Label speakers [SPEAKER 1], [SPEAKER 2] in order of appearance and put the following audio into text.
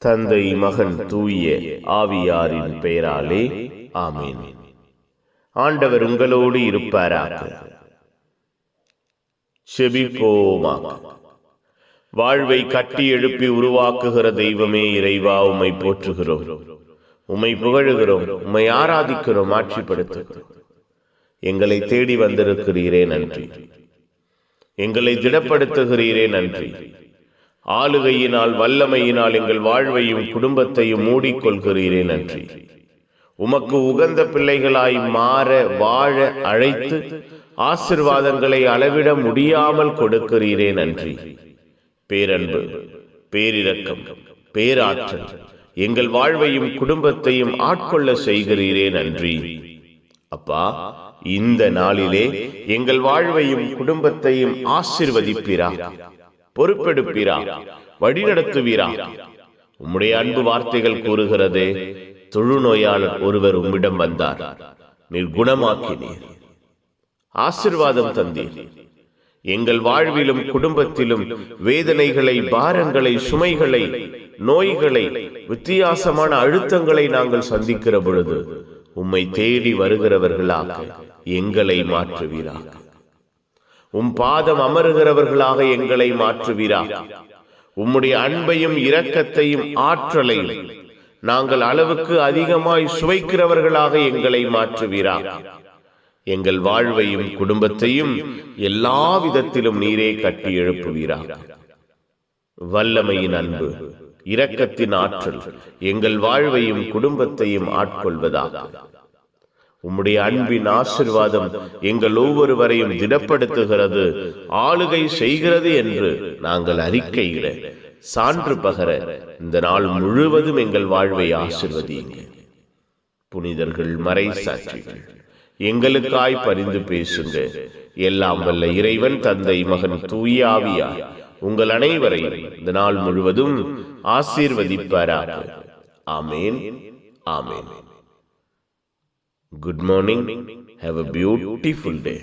[SPEAKER 1] தந்தை, மகன், தூய ஆவியாரின் பெயராலே ஆமென். ஆண்டவர் உங்களோடு இருப்பாராக. செபிப்போமாக. வாழ்வை கட்டி எழுப்பி உருவாக்குகிற தெய்வமே இறைவா, உம்மை போற்றுகிறோம், உம்மை புகழுகிறோம், உம்மை ஆராதிக்கிறோம், ஆட்சிப்படுத்துகிறோம். எங்களை தேடி வந்திருக்கிறீரே நன்றி. எங்களை திடப்படுத்துகிறீரே நன்றி. ஆளுகையினால் வல்லமையினால் எங்கள் வாழ்வையும் குடும்பத்தையும் மூடிக்கொள்கிறீரே நன்றி. உமக்கு உகந்த பிள்ளைகளாய் மாற வாழ அழைத்து ஆசீர்வாதங்களை அளவிட முடியாமல் கொடுக்கிறீரே நன்றி. பேரன்பு, பேரிரக்கம், பேராற்றல் எங்கள் வாழ்வையும் குடும்பத்தையும் ஆட்கொள்ள செய்கிறீரே நன்றி. அப்பா, இந்த நாளிலே எங்கள் வாழ்வையும் குடும்பத்தையும் ஆசீர்வதிப்பீரா, பொறுப்பெடுப்பீரா, வழிநடத்துவீரா. உம்முடைய அன்பு வார்த்தைகள் கூறுகிறதே, தொழுநோயாளர் ஒருவர் உம்மிடம் வந்தார், நீர் குணமாக்கினீர், ஆசீர்வாதம் தந்தீர். எங்கள் வாழ்விலும் குடும்பத்திலும் வேதனைகளை, பாரங்களை, சுமைகளை, நோய்களை, வித்தியாசமான அழுத்தங்களை நாங்கள் சந்திக்கிற பொழுது உம்மை தேடி வருகிறவர்களாக எங்களை மாற்றுவீராக. உம் பாதம் அமருகிறவர்களாக எங்களை மாற்றுவீராக. உம்முடைய அன்பையும் இரக்கத்தையும் ஆற்றலையும் நாங்கள் அளவுக்கு அதிகமாய் சுவைக்கிறவர்களாக எங்களை மாற்றுவீராக. எங்கள் வாழ்வையும் குடும்பத்தையும் எல்லா விதத்திலும் நீரே கட்டி எழுப்புவீராக. வல்லமையின் அன்பு, இரக்கத்தின் ஆற்றல் எங்கள் வாழ்வையும் குடும்பத்தையும் ஆட்கொள்வதாக. உம்முடைய அன்பின் ஆசீர்வாதம் எங்கள் ஒவ்வொருவரையும் திடப்படுத்துகிறது, ஆளுகை செய்கிறது என்று நாங்கள் அறிக்கையிட, சான்று பகர இந்த நாள் முழுவதும் எங்கள் வாழ்வை ஆசீர்வதியுங்க. புனிதர்கள், மறை சாட்சிகள் எங்களுக்காய் பரிந்து பேசுங்க. எல்லாம் வல்ல இறைவன் தந்தை, மகன், தூய ஆவியார் உங்கள் அனைவரையும் இந்த நாள் முழுவதும் ஆசீர்வதிப்பாராக. ஆமேன், ஆமேன். Good morning. Have a beautiful day.